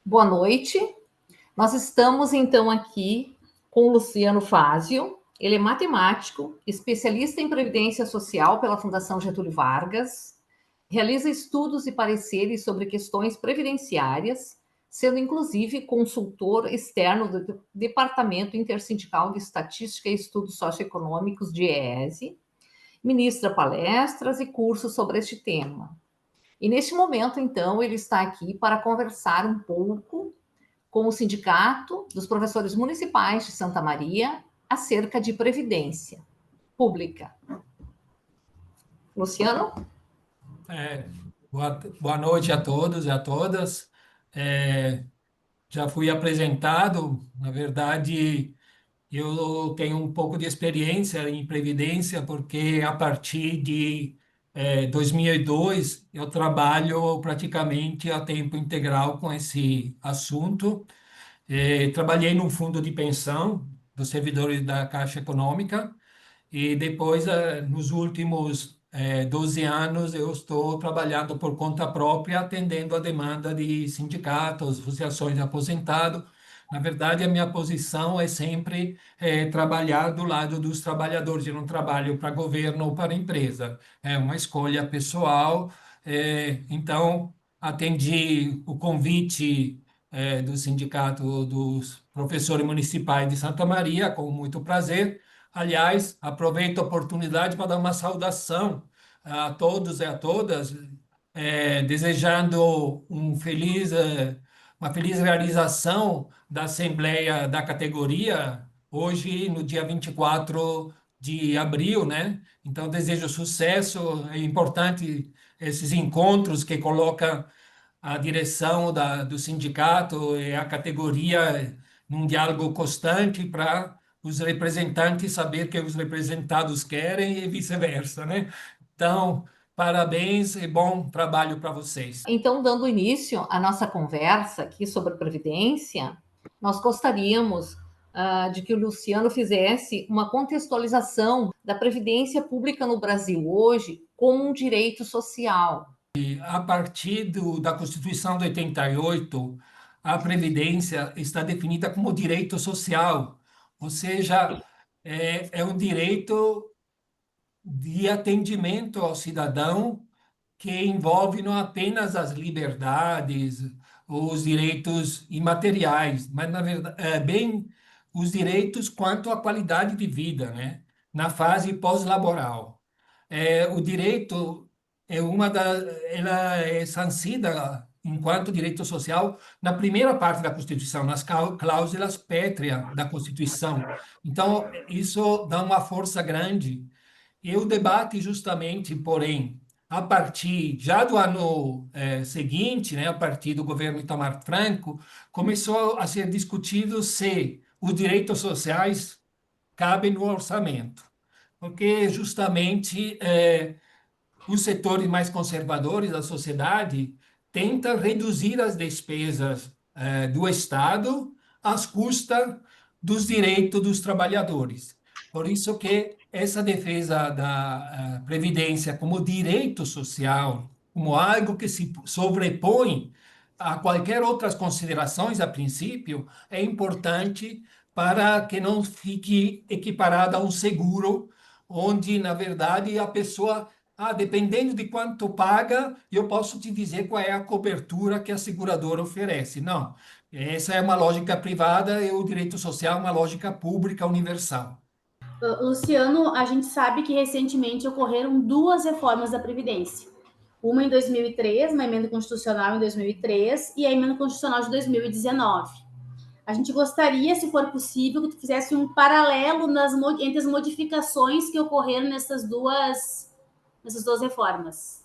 Boa noite. Nós estamos então aqui com o Luciano Fázio. Ele é matemático, especialista em previdência social pela Fundação Getúlio Vargas, realiza estudos e pareceres sobre questões previdenciárias, sendo inclusive consultor externo do Departamento Intersindical de Estatística e Estudos Socioeconômicos, DIEESE, ministra palestras e cursos sobre este tema. E neste momento, então, ele está aqui para conversar um pouco com o Sindicato dos Professores Municipais de Santa Maria acerca de previdência pública. Luciano? É, boa noite a todos e a todas. É, já fui apresentado, na verdade, eu tenho um pouco de experiência em previdência, porque a partir de 2002 eu trabalho praticamente a tempo integral com esse assunto. Trabalhei no fundo de pensão dos servidores da Caixa Econômica. E depois, nos últimos 12 anos, eu estou trabalhando por conta própria, atendendo a demanda de sindicatos, associações de aposentados. Na verdade, a minha posição é sempre trabalhar do lado dos trabalhadores. Eu não trabalho para governo ou para empresa. É uma escolha pessoal. Então, atendi o convite do Sindicato dos Professores Municipais de Santa Maria, com muito prazer. Aliás, aproveito a oportunidade para dar uma saudação a todos e a todas, desejando uma feliz realização da Assembleia da categoria, hoje, no dia 24 de abril, né? Então, desejo sucesso. É importante esses encontros que colocam a direção do sindicato e a categoria num diálogo constante para os representantes saber o que os representados querem e vice-versa, né? Então, parabéns e bom trabalho para vocês. Então, dando início à nossa conversa aqui sobre previdência, nós gostaríamos de que o Luciano fizesse uma contextualização da previdência pública no Brasil hoje como um direito social. A partir da Constituição de 88, a Previdência está definida como direito social, ou seja, é um direito de atendimento ao cidadão que envolve não apenas as liberdades, os direitos imateriais, mas, na verdade, bem os direitos quanto à qualidade de vida, né? Na fase pós-laboral. O direito ela é sancida enquanto direito social na primeira parte da Constituição, nas cláusulas pétreas da Constituição. Então, isso dá uma força grande. E o debate, justamente, porém, a partir já do ano seguinte, né, a partir do governo Itamar Franco, começou a ser discutido se os direitos sociais cabem no orçamento, porque justamente os setores mais conservadores da sociedade tentam reduzir as despesas do Estado às custas dos direitos dos trabalhadores. Por isso que essa defesa da previdência como direito social, como algo que se sobrepõe a qualquer outras considerações, a princípio, é importante para que não fique equiparada a um seguro, onde, na verdade, a pessoa dependendo de quanto paga, eu posso te dizer qual é a cobertura que a seguradora oferece. Não, essa é uma lógica privada e o direito social é uma lógica pública universal. Luciano, a gente sabe que recentemente ocorreram duas reformas da Previdência. Uma em 2003, uma emenda constitucional em 2003 e a emenda constitucional de 2019. A gente gostaria, se for possível, que tu fizesse um paralelo entre as modificações que ocorreram nessas duas reformas.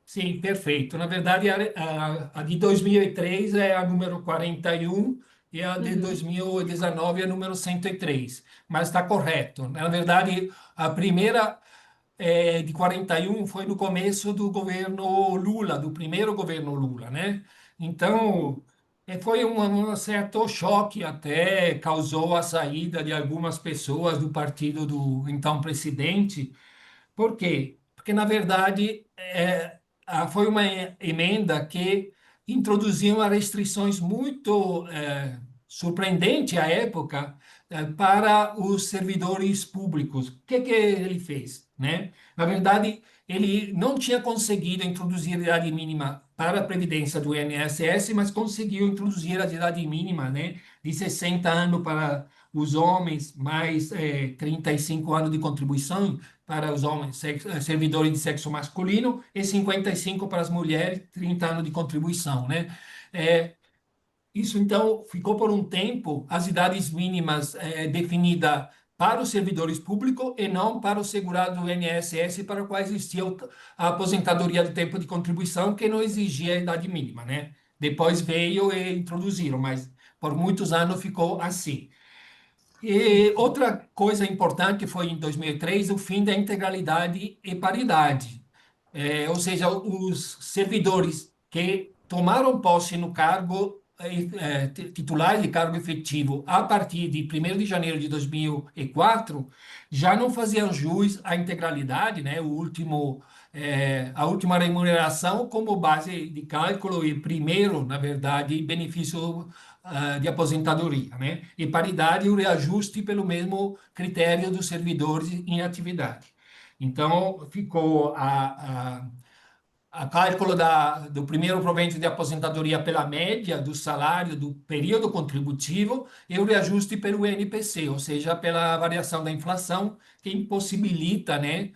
Sim, perfeito. Na verdade, a de 2003 é a número 41 e a de 2019 é a número 103. Mas está correto. Na verdade, a primeira de 41 foi no começo do governo Lula, do primeiro governo Lula, né? Então, foi um certo choque até, causou a saída de algumas pessoas do partido do então presidente. Por quê? Porque, na verdade, foi uma emenda que introduziam restrições muito surpreendentes à época para os servidores públicos. O que ele fez, né? Na verdade, ele não tinha conseguido introduzir a idade mínima para a previdência do INSS, mas conseguiu introduzir a idade mínima, né, de 60 anos para os homens, mais 35 anos de contribuição para os homens servidores de sexo masculino e 55 para as mulheres, 30 anos de contribuição, né? Isso, então, ficou por um tempo as idades mínimas definidas para os servidores públicos e não para os segurados do INSS, para o qual existia a aposentadoria de tempo de contribuição, que não exigia a idade mínima, né? Depois veio e introduziram, mas por muitos anos ficou assim. E outra coisa importante foi em 2003 o fim da integralidade e paridade. Ou seja, os servidores que tomaram posse no cargo titular de cargo efetivo a partir de 1º de janeiro de 2004 já não faziam jus à integralidade, né? A última remuneração como base de cálculo e primeiro, na verdade, benefício de aposentadoria, né? E paridade, o reajuste pelo mesmo critério dos servidores em atividade. Então, ficou a cálculo do primeiro provento de aposentadoria pela média do salário do período contributivo e o reajuste pelo INPC, ou seja, pela variação da inflação, que impossibilita, né,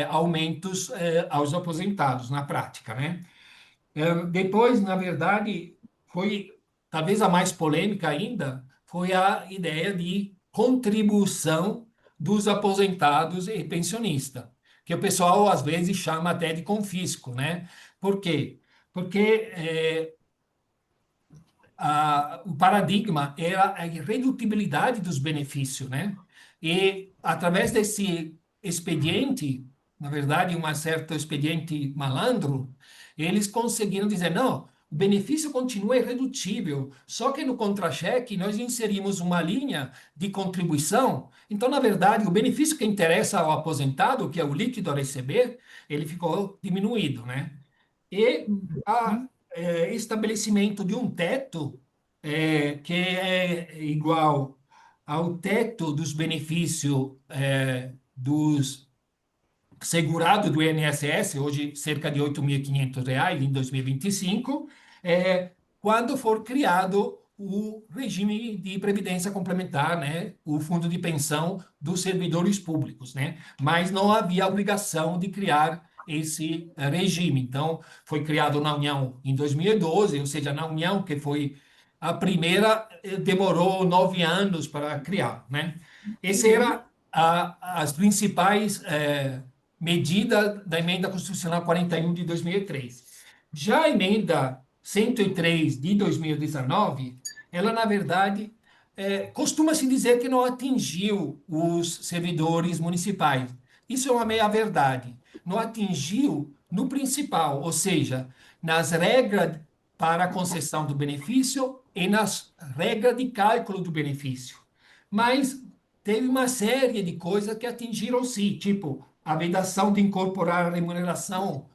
aumentos aos aposentados na prática, né? Depois, na verdade, foi talvez a mais polêmica ainda, foi a ideia de contribuição dos aposentados e pensionistas, que o pessoal às vezes chama até de confisco, né? Por quê? Porque o paradigma era a irredutibilidade dos benefícios, né? E através desse expediente, na verdade, um certo expediente malandro, eles conseguiram dizer, não, o benefício continua irredutível, só que no contra-cheque nós inserimos uma linha de contribuição. Então, na verdade, o benefício que interessa ao aposentado, que é o líquido a receber, ele ficou diminuído, né? E a estabelecimento de um teto que é igual ao teto dos benefícios dos segurados do INSS, hoje cerca de R$ 8.500 em 2025, quando for criado o regime de previdência complementar, né, o fundo de pensão dos servidores públicos, né, mas não havia obrigação de criar esse regime. Então, foi criado na União em 2012, ou seja, na União, que foi a primeira, demorou 9 anos para criar, né? Essa era as principais medidas da emenda constitucional 41 de 2003. Já a emenda 103 de 2019, ela, na verdade, costuma-se dizer que não atingiu os servidores municipais. Isso é uma meia-verdade. Não atingiu no principal, ou seja, nas regras para a concessão do benefício e nas regras de cálculo do benefício. Mas teve uma série de coisas que atingiram sim, tipo a vedação de incorporar a remuneração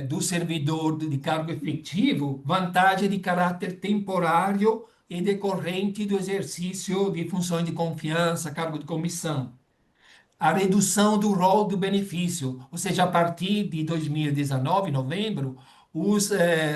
do servidor de cargo efetivo, vantagem de caráter temporário e decorrente do exercício de funções de confiança, cargo de comissão. A redução do rol do benefício, ou seja, a partir de 2019, novembro, os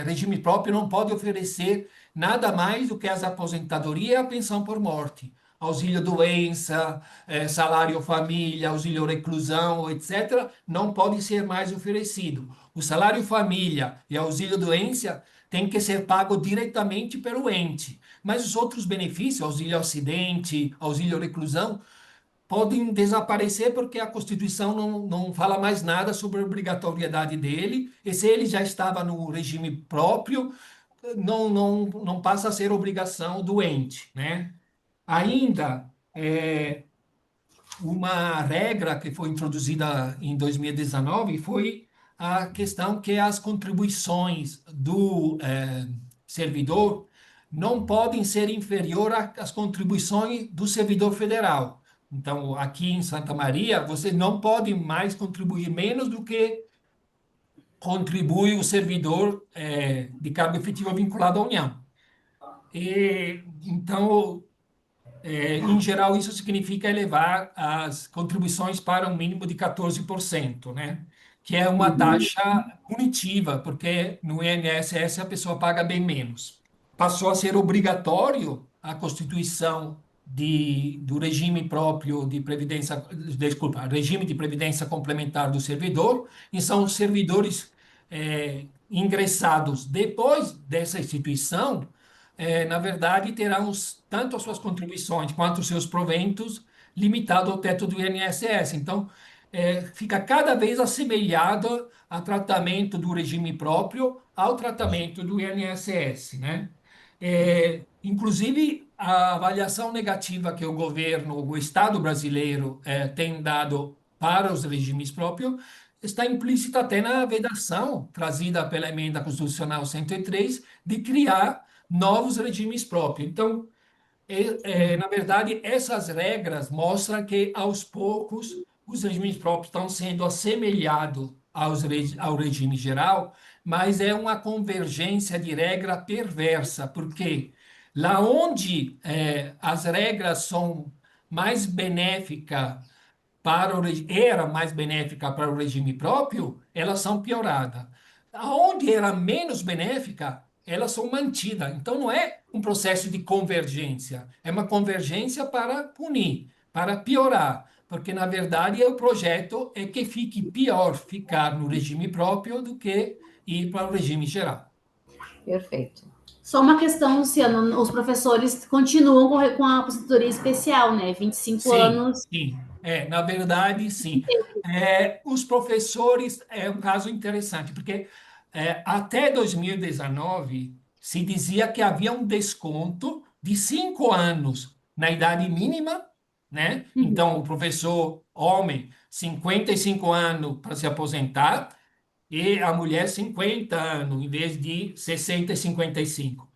regimes próprios não podem oferecer nada mais do que as aposentadorias e a pensão por morte. Auxílio doença, salário família, auxílio reclusão, etc., não pode ser mais oferecido. O salário família e auxílio doença tem que ser pago diretamente pelo ente. Mas os outros benefícios, auxílio acidente, auxílio reclusão, podem desaparecer porque a Constituição não fala mais nada sobre a obrigatoriedade dele, e se ele já estava no regime próprio, não passa a ser obrigação do ente, né? Ainda, uma regra que foi introduzida em 2019 foi a questão que as contribuições do servidor não podem ser inferior às contribuições do servidor federal. Então, aqui em Santa Maria, você não pode mais contribuir menos do que contribui o servidor de cargo efetivo vinculado à União. Então, em geral, isso significa elevar as contribuições para um mínimo de 14%, né? Que é uma taxa punitiva, porque no INSS a pessoa paga bem menos. Passou a ser obrigatório a constituição do regime próprio de previdência, desculpa, regime de previdência complementar do servidor, e são os servidores ingressados depois dessa instituição na verdade, terão tanto as suas contribuições quanto os seus proventos limitados ao teto do INSS. Então, fica cada vez assemelhado ao tratamento do regime próprio ao tratamento do INSS, né? Inclusive, a avaliação negativa que o governo, o Estado brasileiro, tem dado para os regimes próprios está implícita até na vedação trazida pela emenda constitucional 103 de criar novos regimes próprios. Então, na verdade, essas regras mostram que, aos poucos, os regimes próprios estão sendo assemelhados ao regime geral, mas é uma convergência de regra perversa, porque lá onde as regras são mais benéficas era mais benéfica para o regime próprio, elas são pioradas. Aonde era menos benéfica, elas são mantidas. Então, não é um processo de convergência, é uma convergência para punir, para piorar, porque, na verdade, o projeto é que fique pior ficar no regime próprio do que ir para o regime geral. Perfeito. Só uma questão, Luciano, os professores continuam com a aposentadoria especial, né? 25 Sim, anos. sim. Na verdade, sim. Os professores é um caso interessante, porque até 2019 se dizia que havia um desconto de 5 anos na idade mínima, né? Então, o professor homem, 55 anos para se aposentar, e a mulher, 50 anos, em vez de 60 e 55.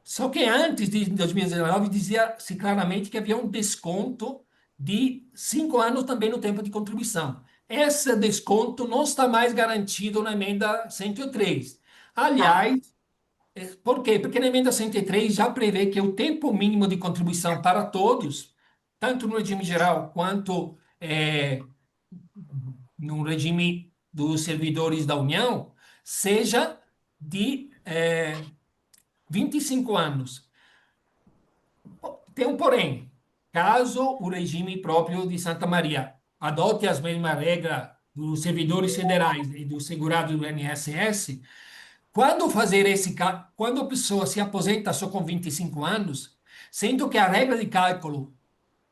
Só que antes de 2019 dizia-se claramente que havia um desconto de 5 anos também no tempo de contribuição. Esse desconto não está mais garantido na emenda 103. Aliás, por quê? Porque na emenda 103 já prevê que o tempo mínimo de contribuição para todos, tanto no regime geral quanto no regime dos servidores da União, seja de 25 anos. Tem um porém. Caso o regime próprio de Santa Maria adote as mesmas regras dos servidores federais e dos segurados do INSS, quando a pessoa se aposenta só com 25 anos, sendo que a regra de cálculo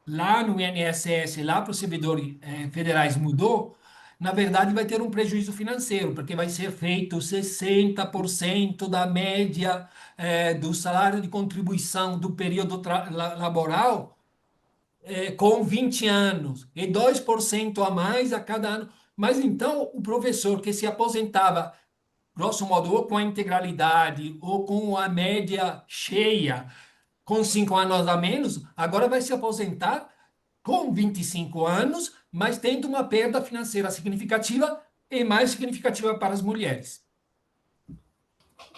lá no INSS, lá para os servidores federais mudou, na verdade vai ter um prejuízo financeiro, porque vai ser feito 60% da média do salário de contribuição do período laboral com 20 anos, e 2% a mais a cada ano. Mas então o professor que se aposentava, grosso modo, ou com a integralidade, ou com a média cheia, com 5 anos a menos, agora vai se aposentar com 25 anos, mas tendo uma perda financeira significativa e mais significativa para as mulheres.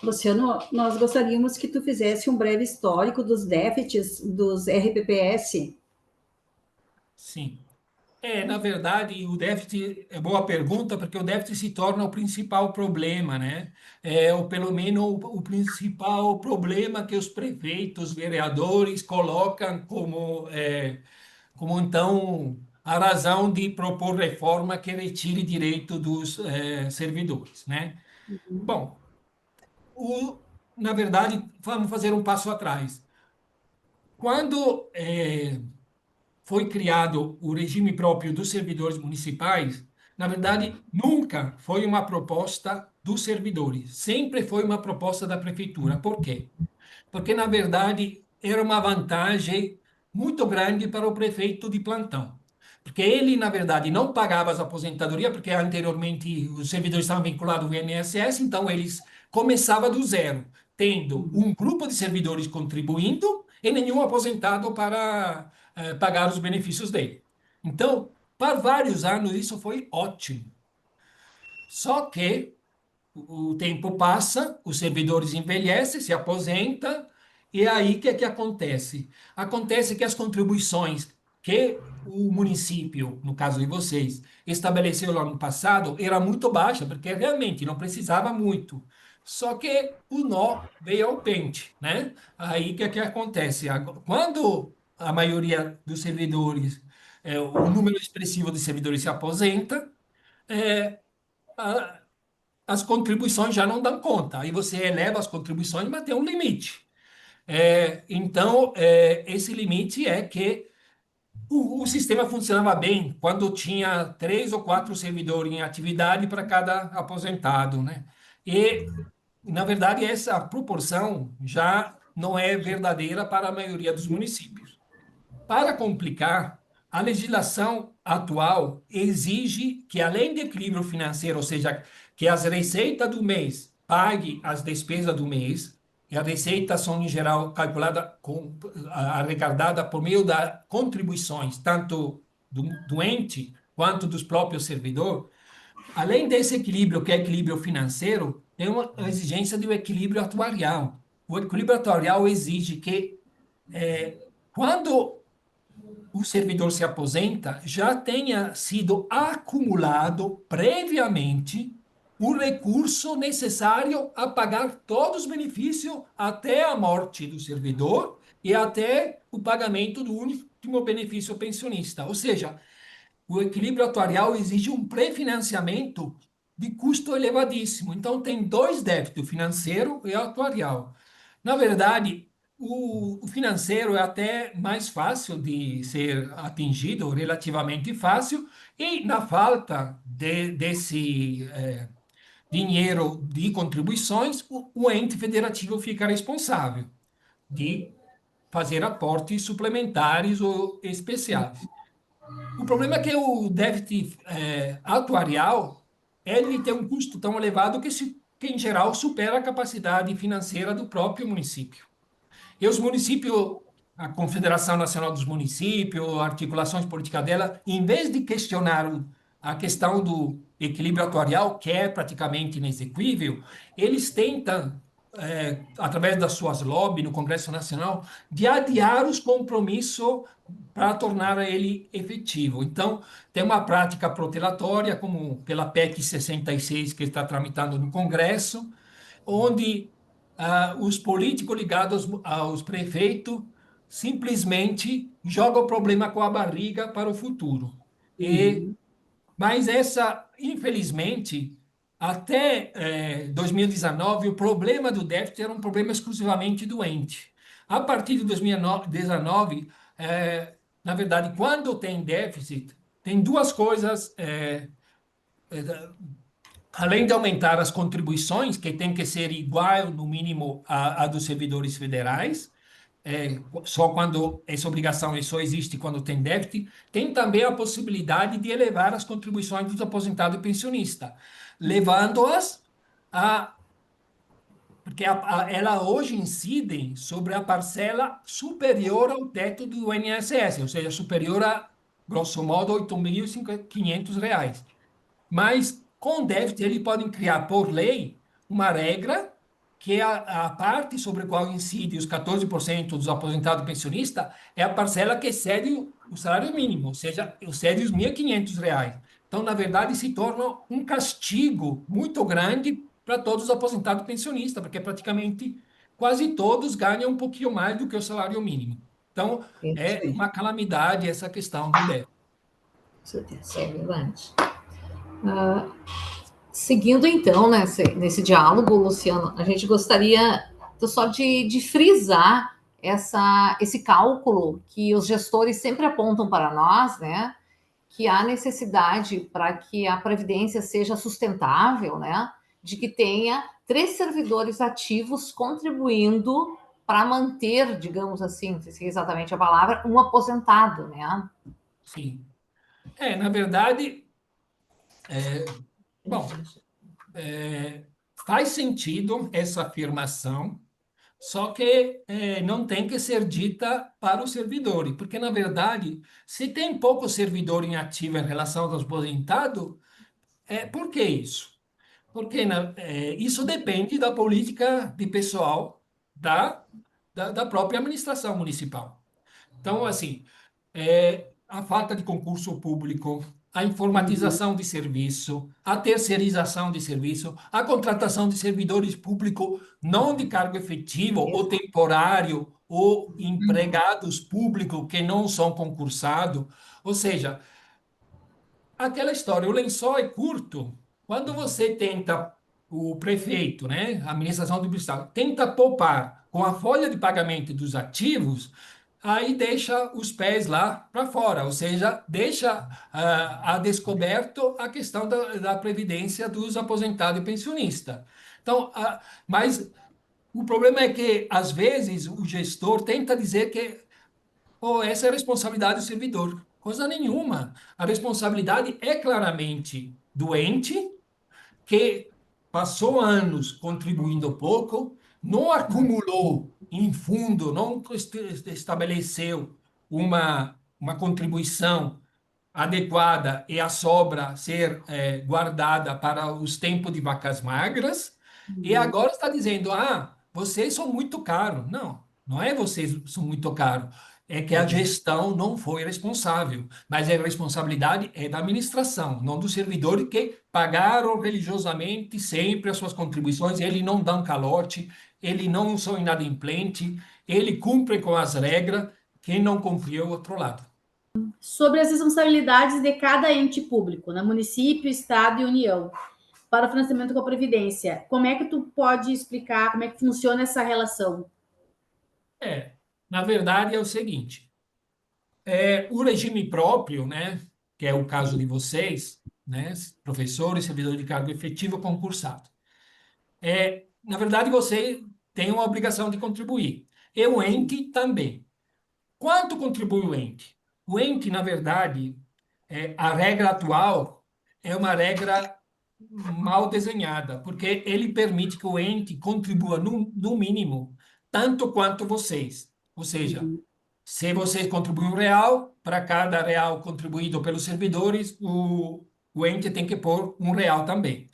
Luciano, nós gostaríamos que tu fizesse um breve histórico dos déficits dos RPPS. Sim. Na verdade, o déficit é boa pergunta, porque o déficit se torna o principal problema, né? Ou pelo menos o principal problema que os prefeitos, vereadores colocam como então a razão de propor reforma que retire direito dos servidores, né? Bom, na verdade, vamos fazer um passo atrás. Quando foi criado o regime próprio dos servidores municipais, na verdade, nunca foi uma proposta dos servidores, sempre foi uma proposta da prefeitura. Por quê? Porque, na verdade, era uma vantagem muito grande para o prefeito de plantão. Porque ele, na verdade, não pagava as aposentadorias, porque anteriormente os servidores estavam vinculados ao INSS, então eles começavam do zero, tendo um grupo de servidores contribuindo e nenhum aposentado para pagar os benefícios dele. Então, para vários anos, isso foi ótimo. Só que o tempo passa, os servidores envelhecem, se aposentam, e aí o que é que acontece? Acontece que as contribuições que o município, no caso de vocês, estabeleceu lá no passado, era muito baixa, porque realmente não precisava muito. Só que o nó veio ao pente, né? Aí o que é que acontece? Quando a maioria dos servidores, o número expressivo de servidores se aposenta, é, a- as contribuições já não dão conta. Aí você eleva as contribuições, mas tem um limite. Então, esse limite é que o sistema funcionava bem quando tinha 3 ou 4 servidores em atividade para cada aposentado, né? E, na verdade, essa proporção já não é verdadeira para a maioria dos municípios. Para complicar, a legislação atual exige que, além de equilíbrio financeiro, ou seja, que as receitas do mês paguem as despesas do mês, e as receitas são, em geral, calculadas, arrecadadas por meio das contribuições, tanto do ente quanto dos próprios servidores. Além desse equilíbrio, que é equilíbrio financeiro, tem uma exigência do equilíbrio atuarial. O equilíbrio atuarial exige que, quando o servidor se aposenta, já tenha sido acumulado previamente o recurso necessário a pagar todos os benefícios até a morte do servidor e até o pagamento do último benefício pensionista. Ou seja, o equilíbrio atuarial exige um pré-financiamento de custo elevadíssimo. Então, tem dois débitos, financeiro e atuarial. Na verdade, o financeiro é até mais fácil de ser atingido, relativamente fácil, e na falta desse dinheiro de contribuições, o ente federativo fica responsável de fazer aportes suplementares ou especiais. O problema é que o déficit atuarial ele tem um custo tão elevado que, em geral, supera a capacidade financeira do próprio município. E os municípios, a Confederação Nacional dos Municípios, articulações políticas dela, em vez de questionar a questão do equilíbrio atuarial, que é praticamente inexequível, eles tentam, através das suas lobbies no Congresso Nacional, de adiar os compromissos para tornar ele efetivo. Então, tem uma prática protelatória, como pela PEC 66, que está tramitando no Congresso, onde os políticos ligados aos prefeitos simplesmente jogam o problema com a barriga para o futuro. Uhum. Mas infelizmente, até 2019, o problema do déficit era um problema exclusivamente do ente. A partir de 2019, na verdade, quando tem déficit, tem duas coisas além de aumentar as contribuições, que tem que ser igual, no mínimo, a dos servidores federais, só quando essa obrigação só existe quando tem déficit, tem também a possibilidade de elevar as contribuições dos aposentados e pensionistas, levando-as a. Porque ela hoje incide sobre a parcela superior ao teto do INSS, ou seja, superior a, grosso modo, R$ 8.500. Mas com o déficit, eles podem criar por lei uma regra que a parte sobre a qual incide os 14% dos aposentados pensionistas é a parcela que excede o salário mínimo, ou seja, excede os R$ 1.500. Então, na verdade, se torna um castigo muito grande para todos os aposentados pensionistas, porque praticamente quase todos ganham um pouquinho mais do que o salário mínimo. Então, Isso é aí. uma calamidade essa questão do déficit. Isso é verdade. Seguindo então nesse diálogo, Luciano, a gente gostaria só de frisar esse cálculo que os gestores sempre apontam para nós, né? Que há necessidade para que a previdência seja sustentável, né? De que tenha 3 servidores ativos contribuindo para manter, digamos assim, não sei se é exatamente a palavra, um aposentado, né? Sim. Na verdade, bom, faz sentido essa afirmação, só que não tem que ser dita para os servidores, porque, na verdade, se tem pouco servidor em ativo em relação aos aposentados, por que isso? Porque isso depende da política de pessoal da própria administração municipal. Então, assim, a falta de concurso público, a Uhum. informatização de serviço, a terceirização de serviço, a contratação de servidores públicos não de cargo efetivo ou Exato. temporário, ou Uhum. empregados públicos que não são concursados. Ou seja, aquela história, o lençol é curto. Quando você tenta, o prefeito, né, a administração do Estado, tenta poupar com a folha de pagamento dos ativos, aí deixa os pés lá para fora, ou seja, deixa a descoberto a questão da previdência dos aposentados e pensionistas. Então, mas o problema é que, às vezes, o gestor tenta dizer que pô, essa é a responsabilidade do servidor. Coisa nenhuma. A responsabilidade é claramente do ente, que passou anos contribuindo pouco, não acumulou em fundo, não estabeleceu uma contribuição adequada e a sobra ser guardada para os tempos de vacas magras, e Uhum. agora está dizendo: ah, vocês são muito caros. Não, não é vocês que são muito caros. É que a gestão não foi responsável, mas a responsabilidade é da administração, não do servidor que pagaram religiosamente sempre as suas contribuições. Ele não dá um calote, ele não são inadimplente, ele cumpre com as regras. Quem não cumpriu é o outro lado. Sobre as responsabilidades de cada ente público, né? Município, Estado e União, para o financiamento com a Previdência. Como é que tu pode explicar como é que funciona essa relação? Na verdade é o seguinte. O regime próprio, né, que é o caso de vocês, né, professores, servidores de cargo efetivo concursado, na verdade você tem uma obrigação de contribuir. E o ente também. Quanto contribui o ente? O ente, na verdade, a regra atual é uma regra mal desenhada, porque ele permite que o ente contribua no mínimo tanto quanto vocês. Ou seja, Uhum. se vocês contribuem R$ 1, para cada real contribuído pelos servidores, o ente tem que pôr R$ 1 também.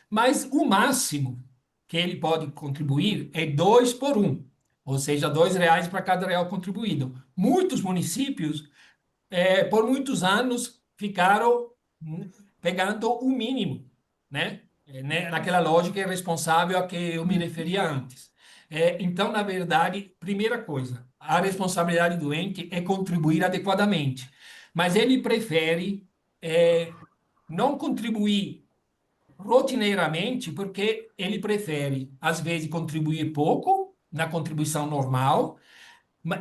Mas o máximo que ele pode contribuir é 2 por 1, ou seja, R$ 2 para cada real contribuído. Muitos municípios, por muitos anos, ficaram pegando o mínimo, né? Naquela lógica irresponsável a que eu me referia antes. Então, na verdade, primeira coisa, a responsabilidade do ente é contribuir adequadamente, mas ele prefere não contribuir rotineiramente porque ele prefere, às vezes, contribuir pouco na contribuição normal,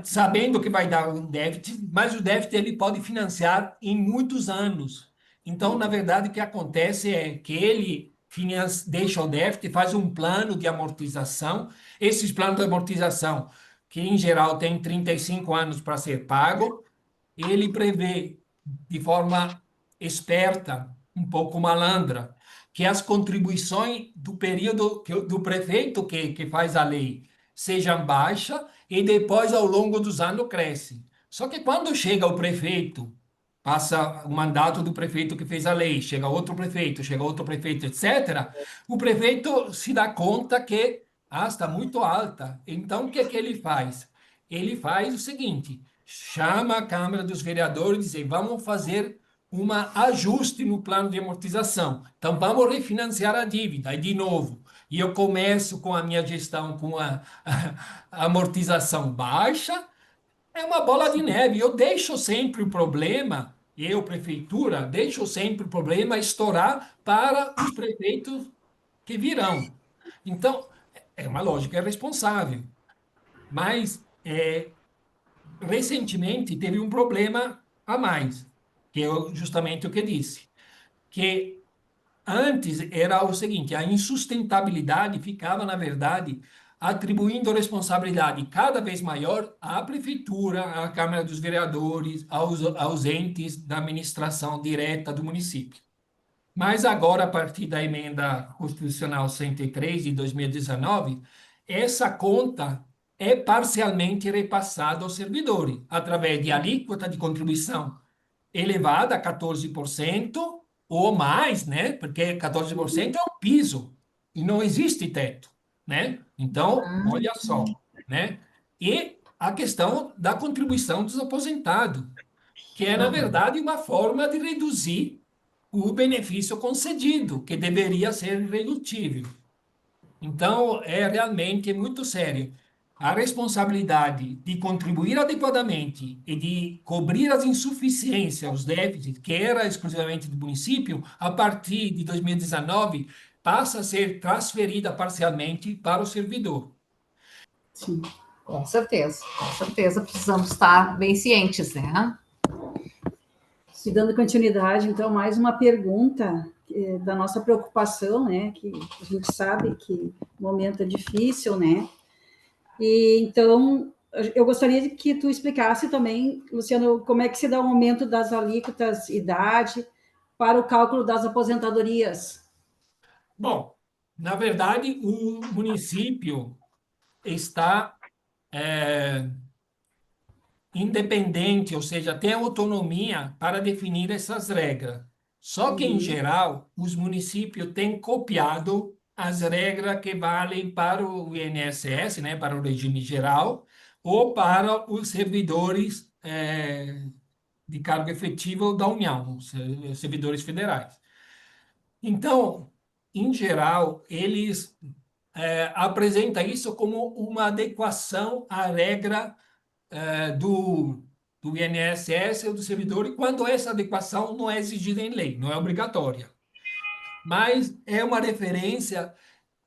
sabendo que vai dar um déficit, mas o déficit ele pode financiar em muitos anos. Então, na verdade, o que acontece é que ele deixa o déficit, faz um plano de amortização. Esses planos de amortização, que em geral tem 35 anos para ser pago, ele prevê de forma esperta, um pouco malandra, que as contribuições do período do prefeito que faz a lei sejam baixas e depois, ao longo dos anos, cresce. Só que quando chega o prefeito, passa o mandato do prefeito que fez a lei, chega outro prefeito, etc., o prefeito se dá conta que está muito alta. Então, o que é que ele faz? Ele faz o seguinte: chama a Câmara dos Vereadores e diz: vamos fazer um ajuste no plano de amortização. Então, vamos refinanciar a dívida. E, de novo, e eu começo com a minha gestão com a amortização baixa, é uma bola de neve. Eu deixo sempre o problema, eu, prefeitura, deixo sempre o problema estourar para os prefeitos que virão. Então, é uma lógica irresponsável. Mas, recentemente, teve um problema a mais, que é justamente o que disse, que antes era o seguinte: a insustentabilidade ficava, na verdade, atribuindo responsabilidade cada vez maior à prefeitura, à Câmara dos Vereadores, aos entes da administração direta do município. Mas agora, a partir da emenda constitucional 103 de 2019, essa conta é parcialmente repassada aos servidores, através de alíquota de contribuição elevada a 14%, ou mais, né? Porque 14% é um piso e não existe teto, né? Então, olha só, né? E a questão da contribuição dos aposentados, que é, na verdade, uma forma de reduzir o benefício concedido, que deveria ser irredutível. Então, é realmente muito sério. A responsabilidade de contribuir adequadamente e de cobrir as insuficiências, os déficits, que era exclusivamente do município, a partir de 2019, passa a ser transferida parcialmente para o servidor. Sim. Com certeza precisamos estar bem cientes, né? E dando continuidade, então, mais uma pergunta da nossa preocupação, né? Que a gente sabe que o momento é difícil, né? E então, eu gostaria que tu explicasse também, Luciano, como é que se dá o aumento das alíquotas idade para o cálculo das aposentadorias. Bom, na verdade, o município está independente, ou seja, tem autonomia para definir essas regras. Só que, em geral, os municípios têm copiado as regras que valem para o INSS, né, para o regime geral, ou para os servidores de cargo efetivo da União, os servidores federais. Então, em geral, eles apresentam isso como uma adequação à regra do INSS ou do servidor, e quando essa adequação não é exigida em lei, não é obrigatória. Mas é uma referência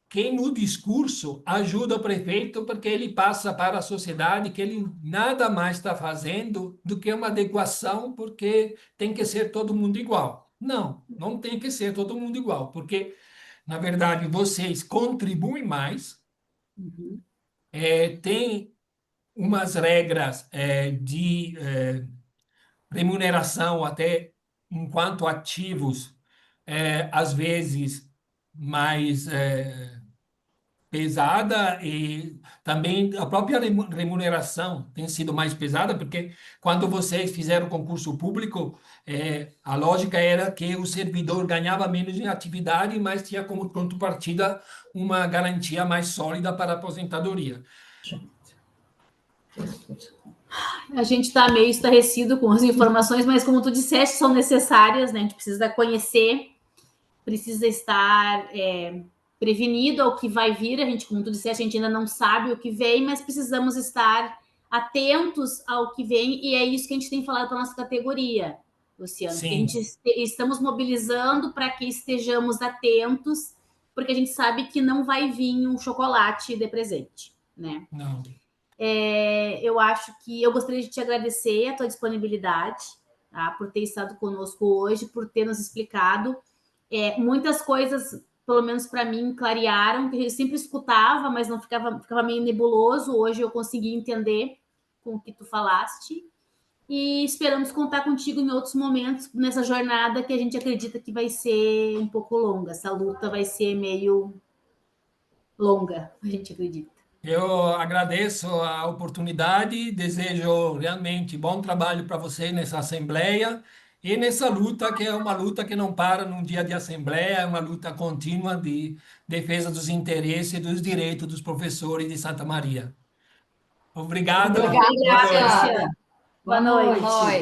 que, no discurso, ajuda o prefeito, porque ele passa para a sociedade que ele nada mais está fazendo do que uma adequação, porque tem que ser todo mundo igual. Não, não tem que ser todo mundo igual, porque, na verdade, vocês contribuem mais, tem umas regras de remuneração até enquanto ativos, às vezes mais pesada, e também a própria remuneração tem sido mais pesada, porque quando vocês fizeram o concurso público, a lógica era que o servidor ganhava menos em atividade, mas tinha como contrapartida uma garantia mais sólida para a aposentadoria. A gente está meio estarrecido com as informações, mas como tu disseste, são necessárias, né? A gente precisa conhecer, precisa estar prevenido ao que vai vir. A gente, como tu disseste, a gente ainda não sabe o que vem, mas precisamos estar atentos ao que vem, e é isso que a gente tem falado para a nossa categoria, Luciano. Que a gente estamos mobilizando para que estejamos atentos, porque a gente sabe que não vai vir um chocolate de presente, né? Não. Eu acho que eu gostaria de te agradecer a tua disponibilidade, tá? Por ter estado conosco hoje, por ter nos explicado. Muitas coisas, pelo menos para mim, clarearam, que eu sempre escutava, mas não ficava meio nebuloso. Hoje eu consegui entender com o que tu falaste. E esperamos contar contigo em outros momentos nessa jornada que a gente acredita que vai ser um pouco longa. Essa luta vai ser meio longa, a gente acredita. Eu agradeço a oportunidade, desejo realmente bom trabalho para você nessa assembleia e nessa luta, que é uma luta que não para num dia de assembleia, é uma luta contínua de defesa dos interesses e dos direitos dos professores de Santa Maria. Obrigado. Obrigada. Boa noite. Boa noite.